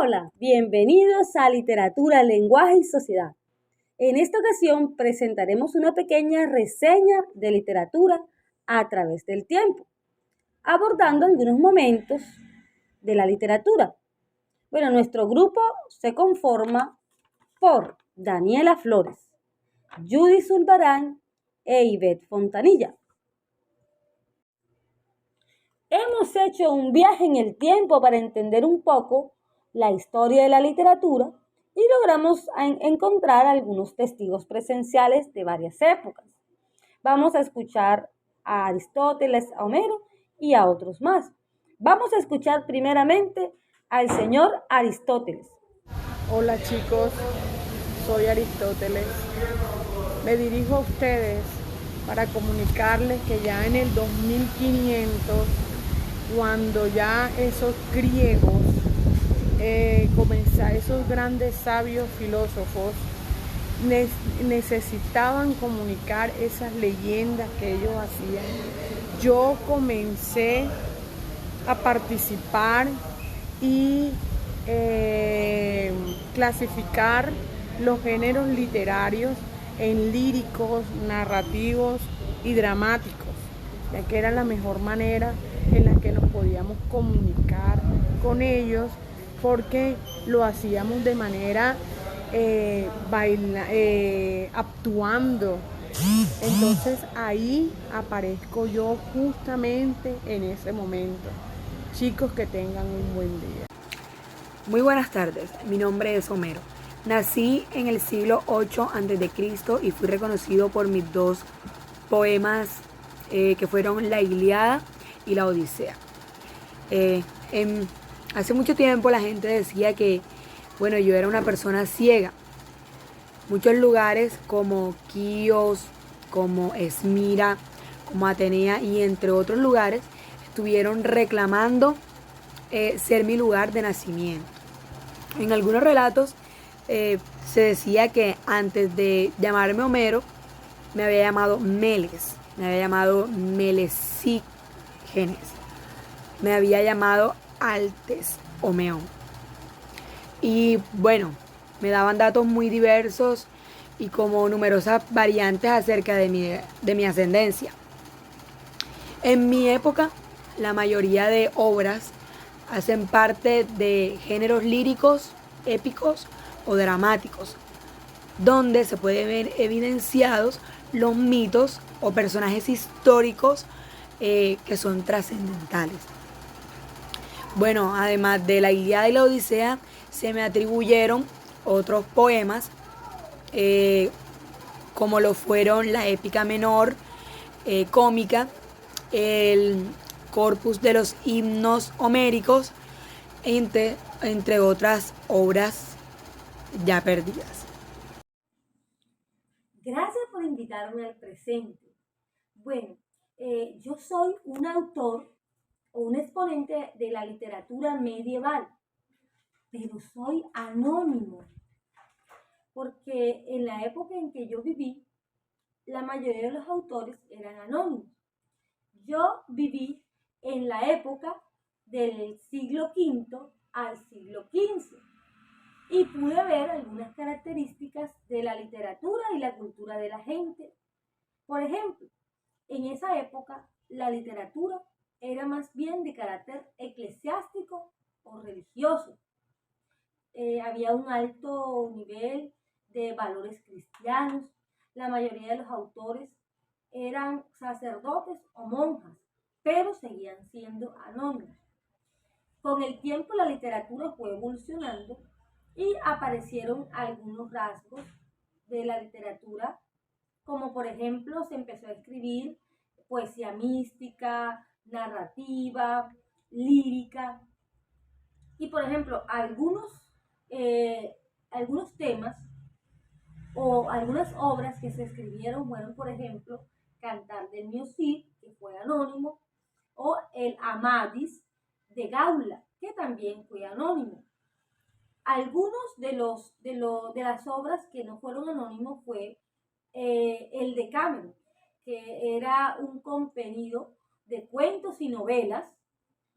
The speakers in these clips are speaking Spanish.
Hola, bienvenidos a Literatura, Lenguaje y Sociedad. En esta ocasión presentaremos una pequeña reseña de literatura a través del tiempo, abordando algunos momentos de la literatura. Bueno, nuestro grupo se conforma por Daniela Flores, Judy Zulbarán e Ivette Fontanilla. Hemos hecho un viaje en el tiempo para entender un poco la historia de la literatura y logramos encontrar algunos testigos presenciales de varias épocas. Vamos a escuchar a Aristóteles, a Homero y a otros más. Vamos a escuchar primeramente al señor Aristóteles. Hola chicos, soy Aristóteles. Me dirijo a ustedes para comunicarles que ya en el 2500, cuando ya esos griegos esos grandes sabios filósofos necesitaban comunicar esas leyendas que ellos hacían, yo comencé a participar y clasificar los géneros literarios en líricos, narrativos y dramáticos, ya que era la mejor manera en la que nos podíamos comunicar con ellos, porque lo hacíamos de manera actuando. Entonces ahí aparezco yo justamente en ese momento. Chicos, que tengan un buen día. Muy buenas tardes, mi nombre es Homero. Nací en el siglo VIII a.C. y fui reconocido por mis dos poemas que fueron La Ilíada y La Odisea. Hace mucho tiempo la gente decía que, yo era una persona ciega. Muchos lugares como Quíos, como Esmira, como Atenea y entre otros lugares estuvieron reclamando ser mi lugar de nacimiento. En algunos relatos se decía que antes de llamarme Homero me había llamado Meles, me había llamado Melesígenes, me había llamado Altes Homeón. Y me daban datos muy diversos y como numerosas variantes acerca de mi ascendencia. En mi época, la mayoría de obras hacen parte de géneros líricos, épicos o dramáticos, donde se pueden ver evidenciados los mitos o personajes históricos que son trascendentales. Además de la Ilíada y la Odisea, se me atribuyeron otros poemas, como lo fueron la épica menor, cómica, el corpus de los himnos homéricos, entre otras obras ya perdidas. Gracias por invitarme al presente. Yo soy un autor o un exponente de la literatura medieval, pero soy anónimo, porque en la época en que yo viví, la mayoría de los autores eran anónimos. Yo viví en la época del siglo V al siglo XV y pude ver algunas características de la literatura y la cultura de la gente. Por ejemplo, en esa época la literatura era más bien de carácter eclesiástico o religioso. Había un alto nivel de valores cristianos. La mayoría de los autores eran sacerdotes o monjas, pero seguían siendo anónimos. Con el tiempo la literatura fue evolucionando y aparecieron algunos rasgos de la literatura, como por ejemplo se empezó a escribir poesía mística, narrativa, lírica, y por ejemplo algunos temas o algunas obras que se escribieron fueron, por ejemplo, Cantar del Mío Cid, que fue anónimo, o el Amadís de Gaula, que también fue anónimo. Algunos de las obras que no fueron anónimos fue el Decameron, que era un compendio de cuentos y novelas,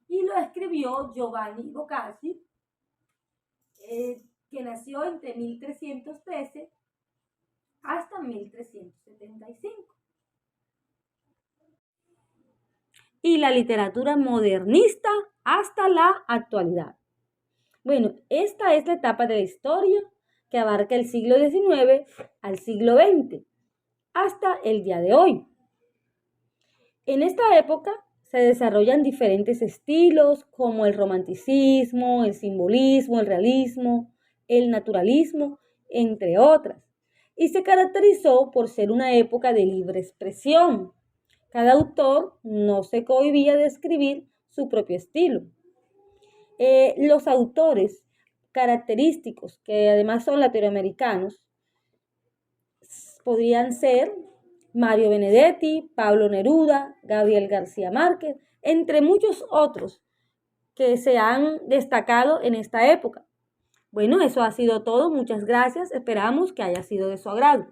y lo escribió Giovanni Boccaccio, que nació entre 1313 hasta 1375. Y la literatura modernista hasta la actualidad. Bueno, esta es la etapa de la historia que abarca el siglo XIX al siglo XX, hasta el día de hoy. En esta época se desarrollan diferentes estilos como el romanticismo, el simbolismo, el realismo, el naturalismo, entre otras, y se caracterizó por ser una época de libre expresión. Cada autor no se cohibía de escribir su propio estilo. Los autores característicos, que además son latinoamericanos, podrían ser Mario Benedetti, Pablo Neruda, Gabriel García Márquez, entre muchos otros que se han destacado en esta época. Bueno, eso ha sido todo. Muchas gracias. Esperamos que haya sido de su agrado.